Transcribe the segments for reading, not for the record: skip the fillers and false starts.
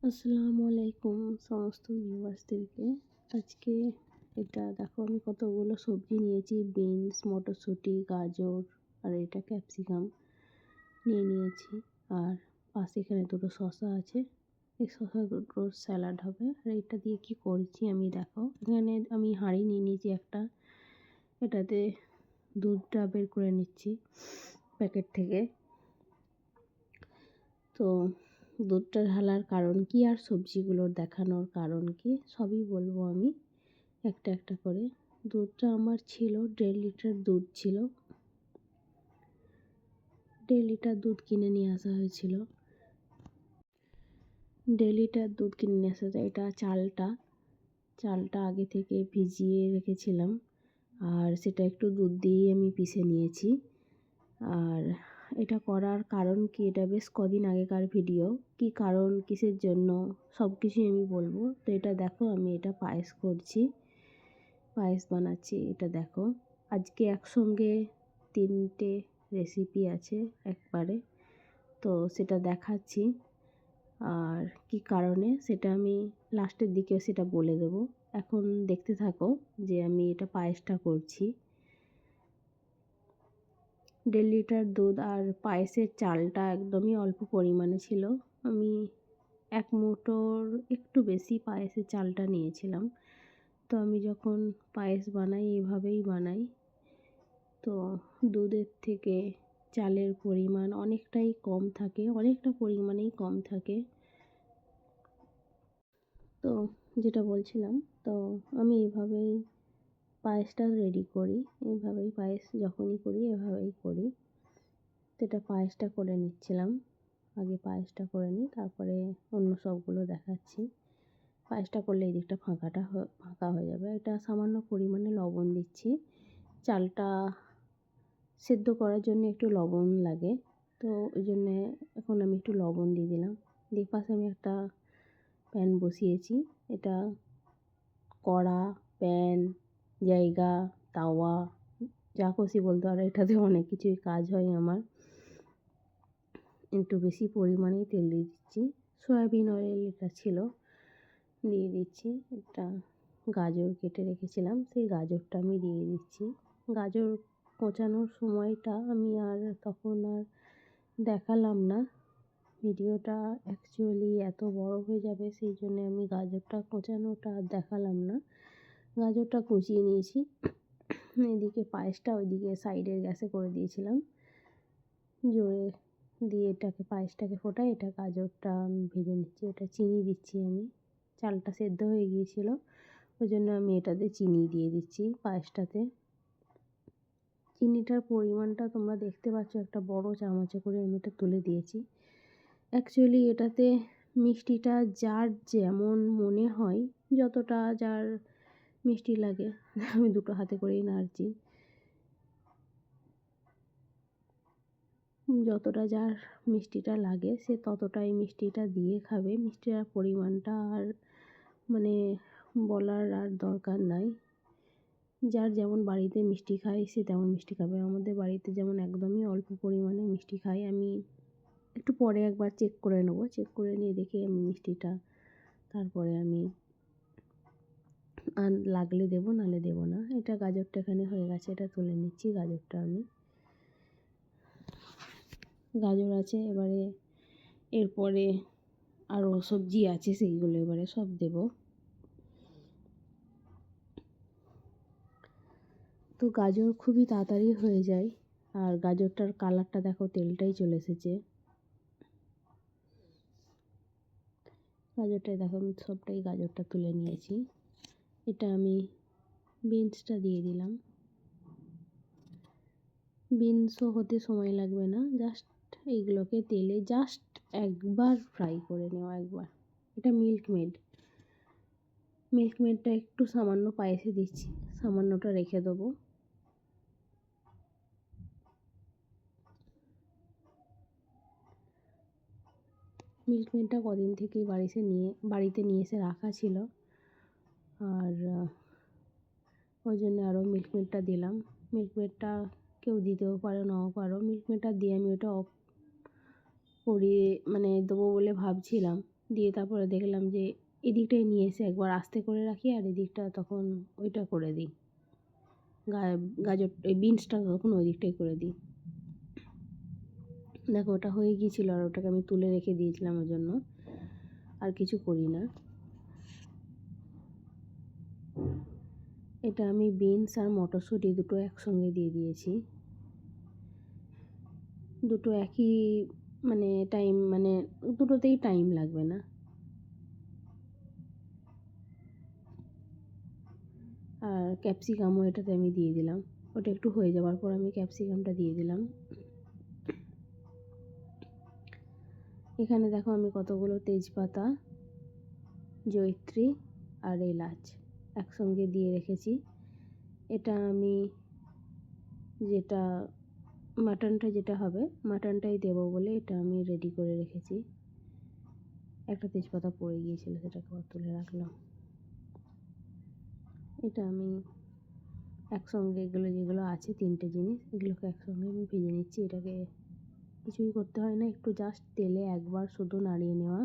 আসসালামু আলাইকুম সমস্ত ভিউয়ার্সদেরকে। আজকে এটা দেখো আমি কতগুলো সবজি নিয়েছি, বিনস, মটরশুঁটি, গাজর আর এটা ক্যাপসিকাম নিয়েছি। আর পাশে এখানে দুটো শসা আছে, এই শসা দুটোর স্যালাড হবে। আর এটা দিয়ে কি করছি আমি দেখো, এখানে আমি হাঁড়ি নিয়ে নিয়েছি একটা, এটাতে দুধটা বের করে নিচ্ছি প্যাকেট থেকে। তো দুধটা ঢালার কারণ কি আর সবজিগুলোর দেখানোর কারণ কি সবই বলবো আমি একটা একটা করে। দুধটা আমার ছিল 1.5 লিটার দুধ ছিল, 1.5 লিটার দুধ কিনে নিয়ে আসা হয়েছিল। 1.5 লিটার দুধ কিনে নিয়ে আসা যায়। এটা চালটা আগে থেকে ভিজিয়ে রেখেছিলাম, আর সেটা একটু দুধ দিয়েই আমি পিষে নিয়েছি। আর এটা করার কারণ কি, এটা বেশ কদিন আগেকার ভিডিও, কি কারণ কিসের জন্য সব কিছুই আমি বলবো। তো এটা দেখো আমি এটা পায়েস করছি, পায়েস বানাচ্ছি। এটা দেখো আজকে একসঙ্গে 3টে রেসিপি আছে একবারে, তো সেটা দেখাচ্ছি। আর কি কারণে সেটা আমি লাস্টের দিকে সেটা বলে দেবো। এখন দেখতে থাকো যে আমি এটা পায়েসটা করছি। 1.5 লিটার দুধ আর পায়েসের চালটা একদমই অল্প পরিমাণে ছিল। আমি 1 মুঠোর একটু বেশি পায়েসের চালটা নিয়েছিলাম। তো আমি যখন পায়েস বানাই এভাবেই বানাই। তো দুধের থেকে চালের পরিমাণ অনেকটাই কম থাকে, অনেকটা পরিমাণেই কম থাকে। তো যেটা বলছিলাম, তো আমি এভাবেই পায়েসটা রেডি করি, এভাবেই পায়েস যখনই করি এভাবেই করি। তো এটা পায়েসটা করে নিচ্ছিলাম, আগে পায়েসটা করে নিই তারপরে অন্য সবগুলো দেখাচ্ছি। পায়েসটা করলে এই দিকটা ফাঁকা হয়ে যাবে। এটা সামান্য পরিমাণে লবণ দিচ্ছি, চালটা সেদ্ধ করার জন্য একটু লবণ লাগে, তো ওই জন্যে এখন আমি একটু লবণ দিয়ে দিলাম। দিয়ে পাশে আমি একটা প্যান বসিয়েছি। এটা কড়া, প্যান, জায়গা, তাওয়া, যা খুশি বলতে পারো, এটাতে অনেক কিছুই কাজ হয় আমার। একটু বেশি পরিমাণেই তেল দিয়ে দিচ্ছি, সয়াবিন অয়েল এটা ছিল, দিয়ে দিচ্ছি। একটা গাজর কেটে রেখেছিলাম, সেই গাজরটা আমি দিয়ে দিচ্ছি। গাজর কোচানোর সময়টা আমি তখন আর দেখালাম না, ভিডিওটা অ্যাকচুয়ালি এত বড় হয়ে যাবে, সেই জন্য আমি গাজরটা কোচানোটা আর দেখালাম না। গাজরটা কুচিয়ে নিয়েছি। এদিকে পায়েসটা ওইদিকে সাইডের গ্যাসে করে দিয়েছিলাম, জোরে দিয়ে এটাকে পায়েসটাকে ফোটাই, এটা গাজরটা আমি ভেজে নিচ্ছি। এটা চিনি দিচ্ছি আমি, চালটা সেদ্ধ হয়ে গিয়েছিল ওই জন্য আমি এটাতে চিনি দিয়ে দিচ্ছি পায়েসটাতে। চিনিটার পরিমাণটা তোমরা দেখতে পাচ্ছ, একটা বড় চামচে করে আমি এটা তুলে দিয়েছি। অ্যাকচুয়ালি এটাতে মিষ্টিটা যার যেমন মনে হয়, যতটা যার মিষ্টি লাগে, আমি দুটো হাতে করেই নাড়ছি, যতটা যার মিষ্টিটা লাগে সে ততটাই মিষ্টিটা দিয়ে খাবে। মিষ্টির পরিমাণটা আর মানে বলার আর দরকার নাই, যার যেমন বাড়িতে মিষ্টি খায় সে তেমন মিষ্টি খাবে। আমাদের বাড়িতে যেমন একদমই অল্প পরিমাণে মিষ্টি খাই, আমি একটু পরে একবার চেক করে নেব, চেক করে নিয়ে দেখে আমি মিষ্টিটা তারপরে আমি আর লাগলে দেবো, নাহলে দেবো না। এটা গাজরটা এখানে হয়ে গেছে, এটা তুলে নিচ্ছি গাজরটা আমি। গাজর আছে, এবারে এরপরে আরও সবজি আছে সেইগুলো এবারে সব দেব। তো গাজর খুবই তাড়াতাড়ি হয়ে যায়, আর গাজরটার কালারটা দেখো, তেলটাই চলে এসেছে। গাজরটাই দেখো আমি সবটাই গাজরটা তুলে নিয়েছি। এটা আমি বিনসটা দিয়ে দিলাম। বিনসও হতে সময় লাগবে না, জাস্ট এইগুলোকে তেলে জাস্ট একবার ফ্রাই করে নেওয়া একবার। এটা মিল্কমেডটা একটু সামান্য পায়েসে দিচ্ছি, সামান্যটা রেখে দেবো। মিল্কমেডটা কদিন থেকেই বাড়িতে নিয়ে এসে রাখা ছিল, আর ওই জন্য আরও মিল্কমেডটা দিলাম। মিল্কমেডটা কেউ দিতেও পারো নাও পারো, মিল্কমেডটা দিয়ে আমি ওটা অফ করিয়ে মানে দেবো বলে ভাবছিলাম, দিয়ে তারপরে দেখলাম যে এদিকটাই নিয়ে এসে একবার আস্তে করে রাখি আর এদিকটা তখন ওইটা করে দিই, গাজর এই বিনসটা তখন ওই দিকটাই করে দিই। দেখো ওটা হয়ে গিয়েছিলো আর ওটাকে আমি তুলে রেখে দিয়েছিলাম, ওর জন্য আর কিছু করি না। এটা আমি বিনস আর মটরশুঁটি দুটো একসঙ্গে দিয়ে দিয়েছি, দুটো একই মানে টাইম, মানে দুটোতেই টাইম লাগবে না। আর ক্যাপসিকামও এটাতে আমি দিয়ে দিলাম, ওটা একটু হয়ে যাওয়ার পর আমি ক্যাপসিকামটা দিয়ে দিলাম। এখানে দেখো আমি কতগুলো তেজপাতা, জয়িত্রী আর এলাচ একসঙ্গে দিয়ে রেখেছি। এটা আমি যেটা মাটনটা যেটা হবে মাটনটাই দেবো বলে এটা আমি রেডি করে রেখেছি। একটা তেজপাতা পড়ে গিয়েছিল, সেটাকে আবার তুলে রাখলাম। এটা আমি একসঙ্গে এগুলো যেগুলো আছে তিনটে জিনিস, এগুলোকে একসঙ্গে আমি ভেজে নিচ্ছি। এটাকে কিছুই করতে হয় না, একটু জাস্ট তেলে একবার শুধু নাড়িয়ে নেওয়া,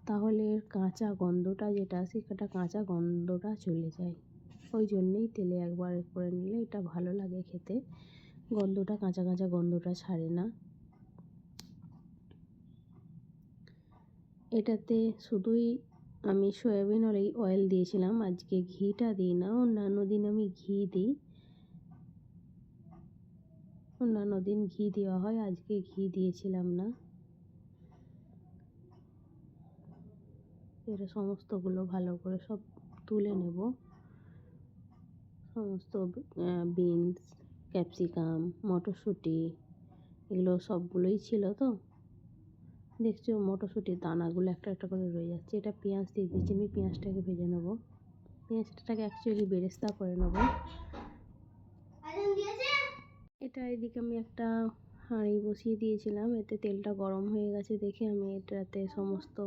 তাহলে এর কাঁচা গন্ধটা যেটা সেটা কাঁচা গন্ধটা চলে যায়। ওই জন্যেই তেলে একবার করে নিলে এটা ভালো লাগে খেতে, গন্ধটা কাঁচা কাঁচা গন্ধটা ছাড়ে না। এটাতে শুধুই আমি সয়াবিন অয়েল দিয়েছিলাম, আজকে ঘিটা দিই না, অন্যান্য দিন আমি ঘি দিই, অন্যান্য দিন ঘি দেওয়া হয়, আজকে ঘি দিয়েছিলাম না। এটা সমস্তগুলো ভালো করে সব তুলে নেব, সমস্ত বিনস, ক্যাপসিকাম, মটরশুঁটি এগুলো সবগুলোই ছিল। তো দেখছো মটরশুঁটির দানাগুলো একটা একটা করে রয়ে যাচ্ছে। এটা পেঁয়াজ দিয়ে দিচ্ছি, আমি পেঁয়াজটাকে ভেজে নেব, পেঁয়াজটাকে অ্যাকচুয়ালি বেরেস্তা করে নেব। এটা এদিকে আমি একটা হাঁড়ি বসিয়ে দিয়েছিলাম, এতে তেলটা গরম হয়ে গেছে দেখে আমি এটাতে সমস্ত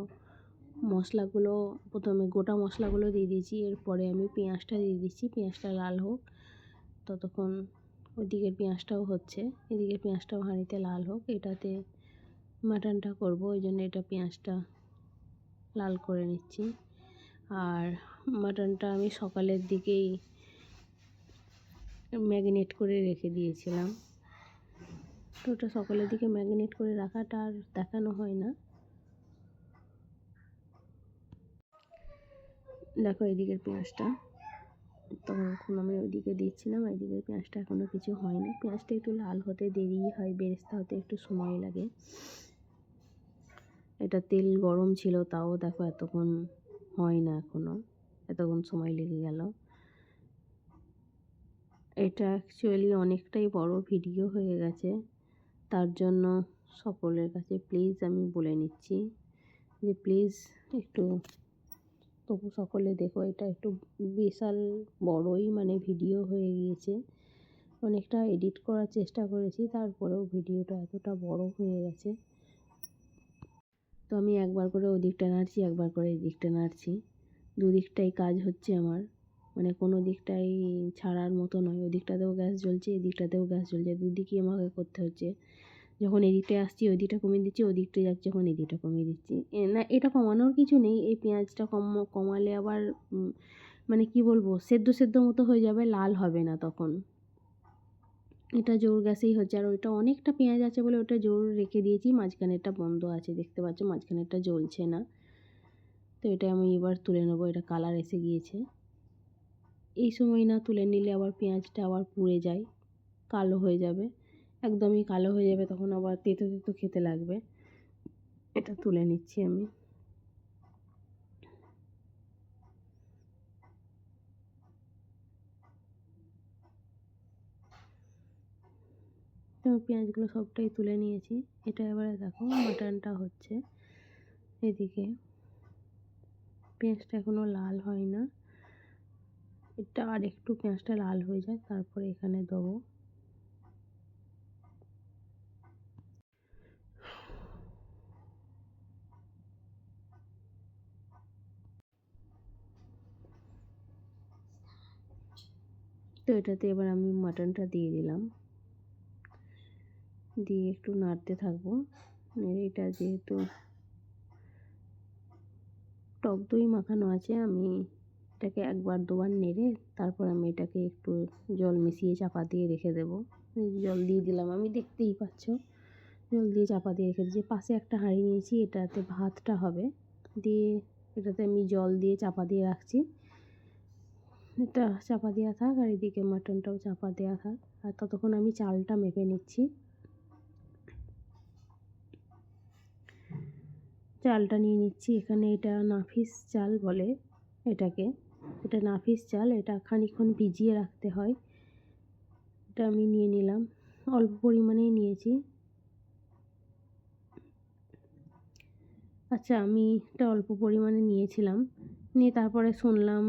মশলাগুলো, প্রথমে গোটা মশলাগুলো দিয়ে দিয়েছি, এরপরে আমি পেঁয়াজটা দিয়ে দিচ্ছি। পেঁয়াজটা লাল হোক ততক্ষণ, ওইদিকের পেঁয়াজটাও হচ্ছে, এদিকের পেঁয়াজটাও হাঁড়িতে লাল হোক। এটাতে মাটনটা করবো, ওই জন্য এটা পেঁয়াজটা লাল করে নিচ্ছি। আর মাটনটা আমি সকালের দিকেই ম্যারিনেট করে রেখে দিয়েছিলাম, তো ওটা সকালের দিকে ম্যারিনেট করে রাখাটা আর দেখানো হয় না। দেখো এদিকের পেঁয়াজটা, তখন আমি ওইদিকে দিচ্ছিলাম, এইদিকের পেঁয়াজটা এখনও কিছু হয় না, পেঁয়াজটা একটু লাল হতে দেরি হয়, বেরেস্তা হতে একটু সময় লাগে। এটা তেল গরম ছিল তাও দেখো এতক্ষণ হয় না, এখনও এতক্ষণ সময় লেগে গেল। এটা অ্যাকচুয়ালি অনেকটাই বড় ভিডিও হয়ে গেছে, তার জন্য সকলের কাছে প্লিজ আমি বলে নিচ্ছি যে প্লিজ একটু তবু সকলে দেখো, এটা একটু বিশাল বড়ই মানে ভিডিও হয়ে গিয়েছে, অনেকটা এডিট করার চেষ্টা করেছি, তারপরেও ভিডিওটা এতটা বড় হয়ে গেছে। তো আমি একবার করে ওই দিকটা নাড়ছি, একবার করে এই দিকটা নাড়ছি, দুদিকটাই কাজ হচ্ছে আমার, মানে কোনো দিকটাই ছাড়ার মতো নয়। ওই দিকটাতেও গ্যাস জ্বলছে, এই দিকটাতেও গ্যাস জ্বলছে, দুদিকই আমাকে করতে হচ্ছে। যখন এদিকটায় আসছি ওই দিকটা কমিয়ে দিচ্ছি, ওই দিকটায় যাচ্ছি যখন এই দিকটা কমিয়ে দিচ্ছি। না এটা কমানোর কিছু নেই, এই পেঁয়াজটা কমালে আবার মানে কি বলবো, সেদ্ধ সেদ্ধ মতো হয়ে যাবে, লাল হবে না তখন। এটা জোর গ্যাসেই হচ্ছে, আর ওইটা অনেকটা পেঁয়াজ আছে বলে ওটা জোর রেখে দিয়েছি, মাঝখানেরটা বন্ধ আছে, দেখতে পাচ্ছ মাঝখানেরটা জ্বলছে না। তো এটা আমি এবার তুলে নেবো, এটা কালার এসে গিয়েছে। এই সময় না তুলে নিলে আবার পেঁয়াজটা আবার পুড়ে যায়, কালো হয়ে যাবে, একদমই কালো হয়ে যাবে, তখন আবার তেতো তেতো খেতে লাগবে। এটা তুলে নিচ্ছি আমি। তো পেঁয়াজগুলো সবটাই তুলে নিয়েছি। এটা এবারে দেখো মাটনটা হচ্ছে, এদিকে পেঁয়াজটা এখনও লাল হয় না, এটা আর একটু পেঁয়াজটা লাল হয়ে যায় তারপরে এখানে দেবো। তো এটাতে এবার আমি মাটনটা দিয়ে দিলাম, দিয়ে একটু নাড়তে থাকবো। এটা যেহেতু টক দই মাখানো আছে। আমি এটাকে একবার দুবার নেড়ে তারপর আমি এটাকে একটু জল মিশিয়ে চাপা দিয়ে রেখে দেবো। জল দিয়ে দিলাম, আমি দেখতেই পাচ্ছ জল দিয়ে চাপা দিয়ে রেখে দিয়েছি। পাশে একটা হাঁড়ি নিয়েছি, এটাতে ভাতটা হবে, দিয়ে এটাতে আমি জল দিয়ে চাপা দিয়ে রাখছি। এটা চাপা দেওয়া থাক আর এদিকে মাটনটাও চাপা দেওয়া থাক। আর ততক্ষণ আমি চালটা মেপে নিচ্ছি। চালটা নিয়ে নিচ্ছি এখানে, এটা নাফিস চাল বলে এটাকে, এটা নাফিস চাল। এটা খানিকক্ষণ ভিজিয়ে রাখতে হয়। এটা আমি নিয়ে নিলাম, অল্প পরিমাণেই নিয়েছি। আচ্ছা, আমি এটা অল্প পরিমাণে নিয়েছিলাম, নিয়ে তারপরে শুনলাম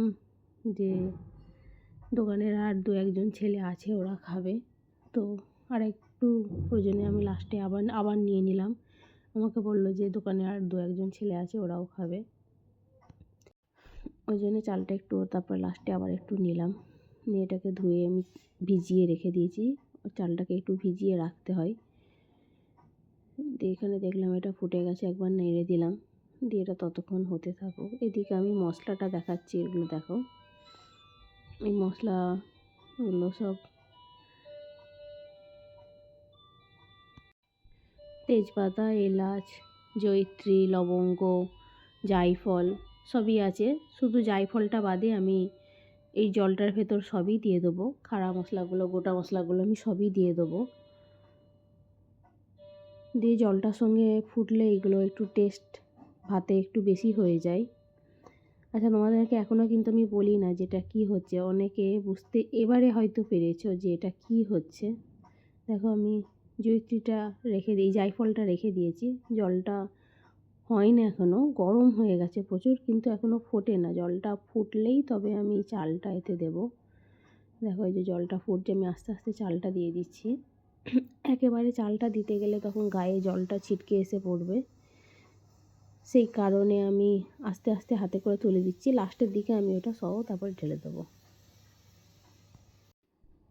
যে দোকানের আর দু একজন ছেলে আছে, ওরা খাবে। তো আর একটু প্রয়োজনে আমি লাস্টে আবার নিয়ে নিলাম। আমাকে বললো যে দোকানে আর দু একজন ছেলে আছে, ওরাও খাবে। ওই জন্য চালটা একটু তারপর লাস্টে আবার একটু নিলাম, নিয়ে এটাকে ধুয়ে আমি ভিজিয়ে রেখে দিয়েছি। চালটাকে একটু ভিজিয়ে রাখতে হয়। দিয়ে এখানে দেখলাম এটা ফুটে গেছে, একবার নেড়ে দিলাম, দিয়ে এটা ততক্ষণ হতে থাকুক। এদিকে আমি মশলাটা দেখাচ্ছি, এগুলো দেখো। এই মশলাগুলো সব তেজপাতা, এলাচ, জয়িত্রী, লবঙ্গ, জায়ফল সবই আছে। শুধু জায়ফলটা বাদে আমি এই জলটার ভেতর সবই দিয়ে দেবো। খাড়া মশলাগুলো, গোটা মশলাগুলো আমি সবই দিয়ে দেবো। দিয়ে জলটার সঙ্গে ফুটলে এগুলো একটু টেস্ট ভাতে একটু বেশি হয়ে যায়। আচ্ছা, তোমাদেরকে এখনও কিন্তু আমি বলি না যেটা কি হচ্ছে। অনেকে বুঝতে এবারে হয়তো পেরেছো যে এটা কি হচ্ছে। দেখো, আমি জয়িত্রীটা রেখে দিই, জায়ফলটা রেখে দিয়েছি। জলটা হয় না এখনও, গরম হয়ে গেছে প্রচুর, কিন্তু এখনও ফোটে না। জলটা ফুটলেই তবে আমি চালটা এতে দেবো। দেখো, এই যে জলটা ফুটছে, আমি আস্তে আস্তে চালটা দিয়ে দিচ্ছি। একেবারে চালটা দিতে গেলে তখন গায়ে জলটা ছিটকে এসে পড়বে, সেই কারণে আমি আস্তে আস্তে হাতে করে তুলে দিচ্ছি। লাস্টের দিকে আমি ওটা সহ তারপর ঢেলে দেবো।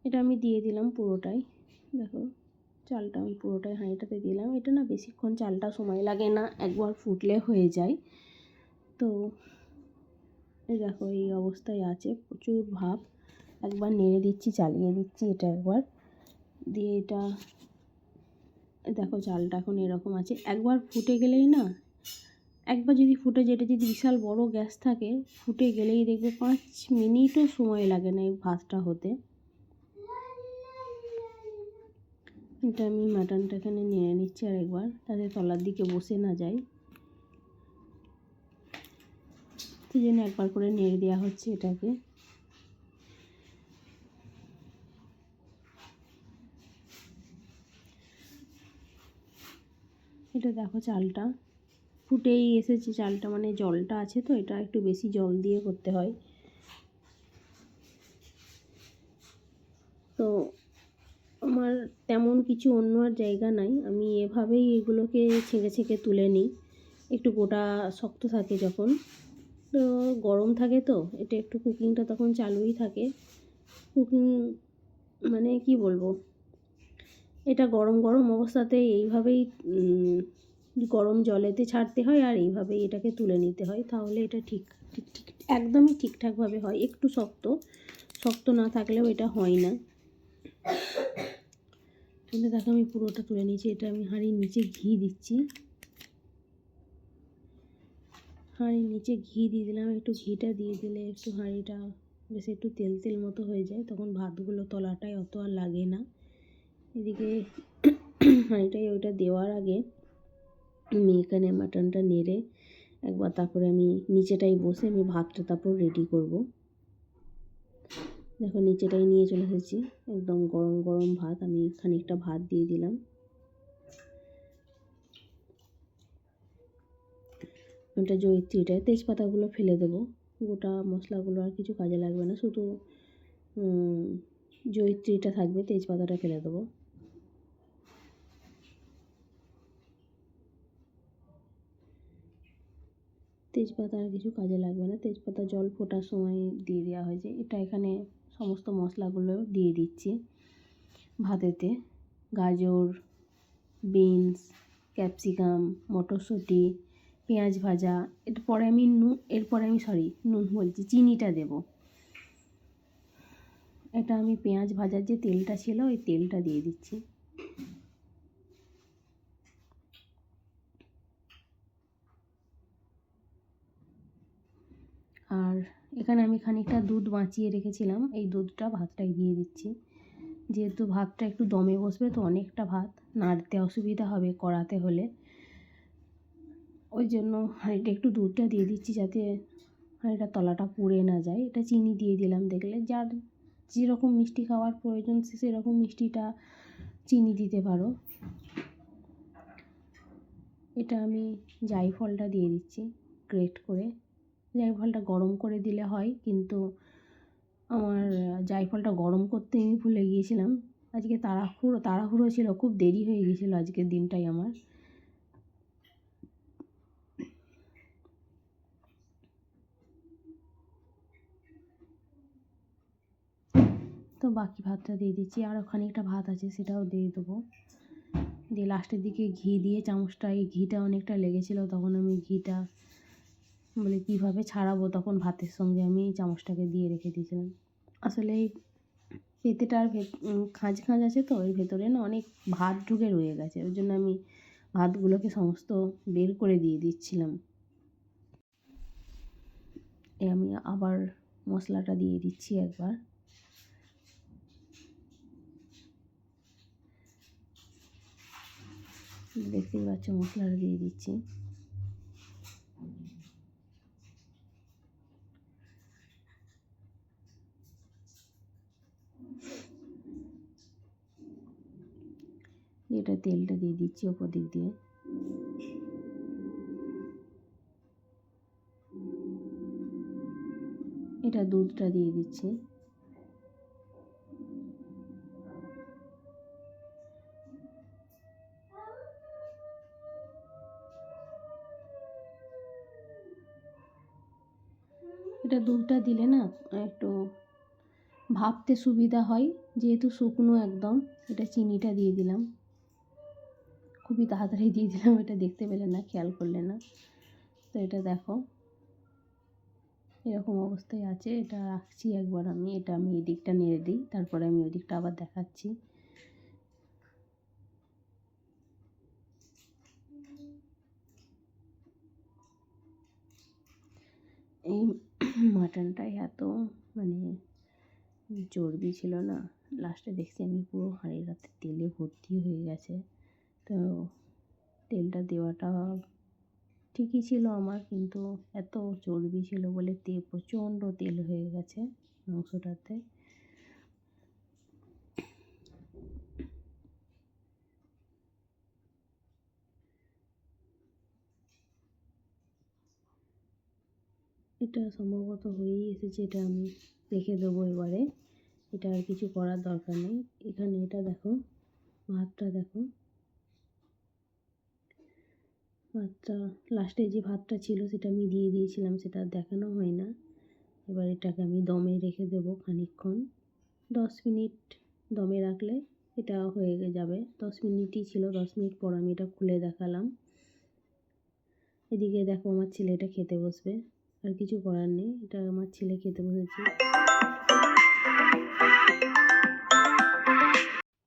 এটা আমি দিয়ে দিলাম পুরোটাই। দেখো, চালটা আমি পুরোটাই হাঁড়িটাতে দিলাম। এটা না বেশিক্ষণ চালটা সময় লাগে না, একবার ফুটলে হয়ে যায়। তো এই দেখো, এই অবস্থায় আছে, প্রচুর ভাপ। একবার নেড়ে দিচ্ছি, চালিয়ে দিচ্ছি এটা একবার, দিয়ে এটা দেখো চালটা এখন এরকম আছে। একবার ফুটে গেলেই না, একবার যদি ফুটে, যেটা যদি বিশাল বড় গ্যাস থাকে, ফুটে গেলেই দেখবে 5 মিনিটও সময় লাগে না এই ভাতটা হতে। এটা আমি মাটনটা এখানে নেড়ে নিচ্ছি আর একবার, তাতে তলার দিকে বসে না যায়, সেই জন্য একবার করে নেড়ে দেওয়া হচ্ছে এটাকে। এটা দেখো, চালটা ফুটেই এসেছে। চালটা মানে জলটা আছে, তো এটা একটু বেশি জল দিয়ে করতে হয়। তো আমার তেমন কিছু অন্য আর জায়গা নাই, আমি এভাবেই এগুলোকে ছেঁকে ছেঁকে তুলে নিই। একটু গোটা শক্ত থাকে যখন, তো গরম থাকে, তো এটা একটু কুকিংটা তখন চালুই থাকে। কুকিং মানে কি বলবো, এটা গরম গরম অবস্থাতেই এইভাবেই গরম জলেতে ছাড়তে হয়, আর এইভাবেই এটাকে তুলে নিতে হয়, তাহলে এটা ঠিক ঠিক ঠিক একদমই ঠিকঠাকভাবে হয়। একটু শক্ত শক্ত না থাকলেও এটা হয় না। কিন্তু দেখো, আমি পুরোটা তুলে নিয়েছি। এটা আমি হাঁড়ির নিচে ঘি দিচ্ছি, হাঁড়ির নিচে ঘি দিয়ে দিলাম। একটু ঘিটা দিয়ে দিলে একটু হাঁড়িটা বেশ একটু তেল তেল মতো হয়ে যায়, তখন ভাতগুলো তলাটায় অত আর লাগে না। এদিকে হাঁড়িটায় ওইটা দেওয়ার আগে আমি এখানে মাটনটা নেড়ে একবার, তারপরে আমি নিচেটাই বসে আমি ভাতটা তারপর রেডি করব। দেখো, নিচেটাই নিয়ে চলে এসেছি, একদম গরম গরম ভাত। আমি খানিকটা ভাত দিয়ে দিলাম। ওটা জয়িত্রীটা, তেজপাতাগুলো ফেলে দেবো, গোটা মশলাগুলো আর কিছু কাজে লাগবে না, শুধু জয়িত্রীটা থাকবে, তেজপাতাটা ফেলে দেবো। তেজপাতা আর কিছু কাজে লাগবে না, তেজপাতা জল ফোটার সময় দিয়ে দেওয়া হয়েছে। এটা এখানে সমস্ত মশলাগুলো দিয়ে দিচ্ছি ভাতেতে। গাজর, বিনস, ক্যাপসিকাম, মটরশুঁটি, পেঁয়াজ ভাজা, এরপরে আমি নুন বলছি, চিনিটা দেব। এটা আমি পেঁয়াজ ভাজার যে তেলটা ছিল ওই তেলটা দিয়ে দিচ্ছি। আর এখানে আমি খানিকটা দুধ বাঁচিয়ে রেখেছিলাম, এই দুধটা ভাতটায় দিয়ে দিচ্ছি। যেহেতু ভাতটা একটু দমে বসবে তো অনেকটা ভাত, নাড়তে অসুবিধা হবে কড়াতে হলে, ওই জন্য হাঁড়িটা একটু দুধটা দিয়ে দিচ্ছি যাতে হাঁড়িটার তলাটা পুড়ে না যায়। এটা চিনি দিয়ে দিলাম, দেখলে যার যেরকম মিষ্টি খাওয়ার প্রয়োজন সে সেরকম মিষ্টিটা চিনি দিতে পারো। এটা আমি জায়ফলটা দিয়ে দিচ্ছি গ্রেট করে। জায়ফলটা গরম করে দিলে হয়, কিন্তু আমার জায়ফলটা গরম করতে আমি ভুলে গিয়েছিলাম। আজকে তাড়াহুড়ো ছিল, খুব দেরি হয়ে গিয়েছিলো আজকের দিনটাই আমার। তো বাকি ভাতটা দিয়ে দিচ্ছি, আরও খানিকটা ভাত আছে সেটাও দিয়ে দেবো। দিয়ে লাস্টের দিকে ঘি দিয়ে চামচটা, এই ঘিটা অনেকটা লেগেছিলো, তখন আমি ঘিটা বলে কীভাবে ছাড়াবো, তখন ভাতের সঙ্গে আমি চামচটাকে দিয়ে রেখে দিয়েছিলাম। আসলে এই পেঁপেটার খাঁজ আছে তো, এর ভেতরে না অনেক ভাত ঢুকে রয়ে গেছে, ওই জন্য আমি ভাতগুলোকে সমস্ত বের করে দিয়ে দিচ্ছিলাম। আমি আবার মশলাটা দিয়ে দিচ্ছি একবার। দেখতেই পাচ্ছ মশলাটা দিয়ে দিচ্ছি। এটা তেলটা দিয়ে দিচ্ছি ওপর দিক দিয়ে। এটা দুধটা দিয়ে দিচ্ছি। এটা দুধটা দিলে না একটু ভাবতে সুবিধা হয়, যেহেতু শুকনো একদম। এটা চিনিটা দিয়ে দিলাম, খুবই তাড়াতাড়ি দিয়ে দিলাম, এটা দেখতে পেলে না, খেয়াল করলে না। তো এটা দেখো এরকম অবস্থায় আছে। এটা রাখছি একবার আমি, এটা আমি এই দিকটা নেড়ে দিই, তারপরে আমি ওই দিকটা আবার দেখাচ্ছি। এই মাটনটায় এত মানে চর্বি ছিল না, লাস্টে দেখছি আমি পুরো হাঁড়িটাতে তেলে ভর্তি হয়ে গেছে। তো তেলটা দেওয়াটা ঠিকই ছিল আমার, কিন্তু এত চর্বি ছিল বলে প্রচণ্ড তেল হয়ে গেছে মাংসটাতে। এটা সম্ভবত হয়েই এসেছে, এটা আমি রেখে দেবো এবারে। এটা আর কিছু করার দরকার নেই। এখানে এটা দেখো, ভাতটা দেখো, ভাতটা লাস্টে যে ভাতটা ছিল সেটা আমি দিয়ে দিয়েছিলাম, সেটা দেখানো হয় না। এবার এটাকে আমি দমে রেখে দেবো খানিকক্ষণ, 10 মিনিট দমে রাখলে এটা হয়ে যাবে। 10 মিনিটই ছিল, 10 মিনিট পর আমি এটা খুলে দেখালাম। এদিকে দেখো আমার ছেলে এটা খেতে বসবে, আর কিছু করার নেই, এটা আমার ছেলে খেতে বসেছে।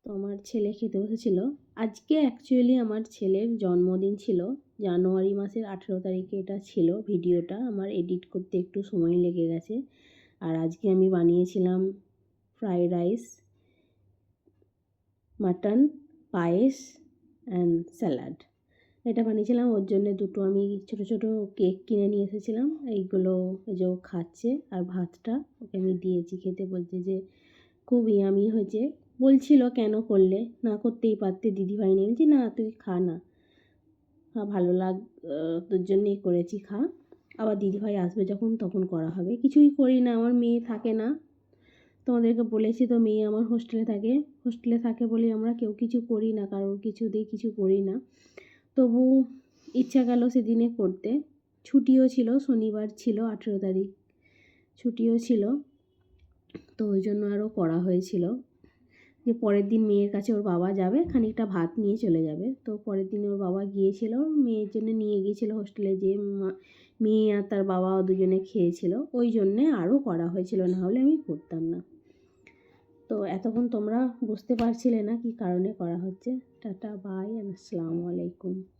তো আমার ছেলে খেতে বসেছিল। আজকে অ্যাকচুয়ালি আমার ছেলের জন্মদিন ছিল, জানুয়ারি মাসের 18 তারিখে এটা ছিল। ভিডিওটা আমার এডিট করতে একটু সময় লেগে গেছে। আর আজকে আমি বানিয়েছিলাম fried rice, mutton, payesh and salad. এটা বানিয়েছিলাম, ওর জন্য দুটো আমি ছোটো ছোটো কেক কিনে নিয়ে এসেছিলাম। এইগুলো যে খাচ্ছে, আর ভাতটা ওকে আমি দিয়েছি খেতে, বলছে যে খুব ইয়ামি হয়েছে। বলছিল কেন করলে, না করতেই পারতে দিদিভাই নিয়ে। বলছি না তুই খা না, ভালো তোর জন্যই করেছি, খা, আবার দিদিভাই আসবে যখন তখন করা হবে। কিছুই করি না, আমার মেয়ে থাকে না, তোমাদেরকে বলেছি তো, মেয়ে আমার হোস্টেলে থাকে বলে আমরা কেউ কিছু করি না, কারোর কিছু দিয়ে কিছু করি না। তবু ইচ্ছা গেল সেদিনে করতে, ছুটিও ছিল, শনিবার ছিল 18 তারিখ, ছুটিও ছিল, তো ওই জন্য আরও করা হয়েছিল। যে পরের দিন মেয়ের কাছে ওর বাবা যাবে, খানিকটা ভাত নিয়ে চলে যাবে। তো পরের দিন ওর বাবা গিয়েছিল, মেয়ের জন্য নিয়ে গিয়েছিল হোস্টেলে, যে মেয়ে আর তার বাবা দুজনে খেয়েছিল, ওই জন্যে আরও করা হয়েছিল, না হলে আমি করতাম না। তো এতক্ষণ তোমরা বুঝতে পারছিলে না কি কারণে করা হচ্ছে। টাটা, বাই, আসসালামু আলাইকুম।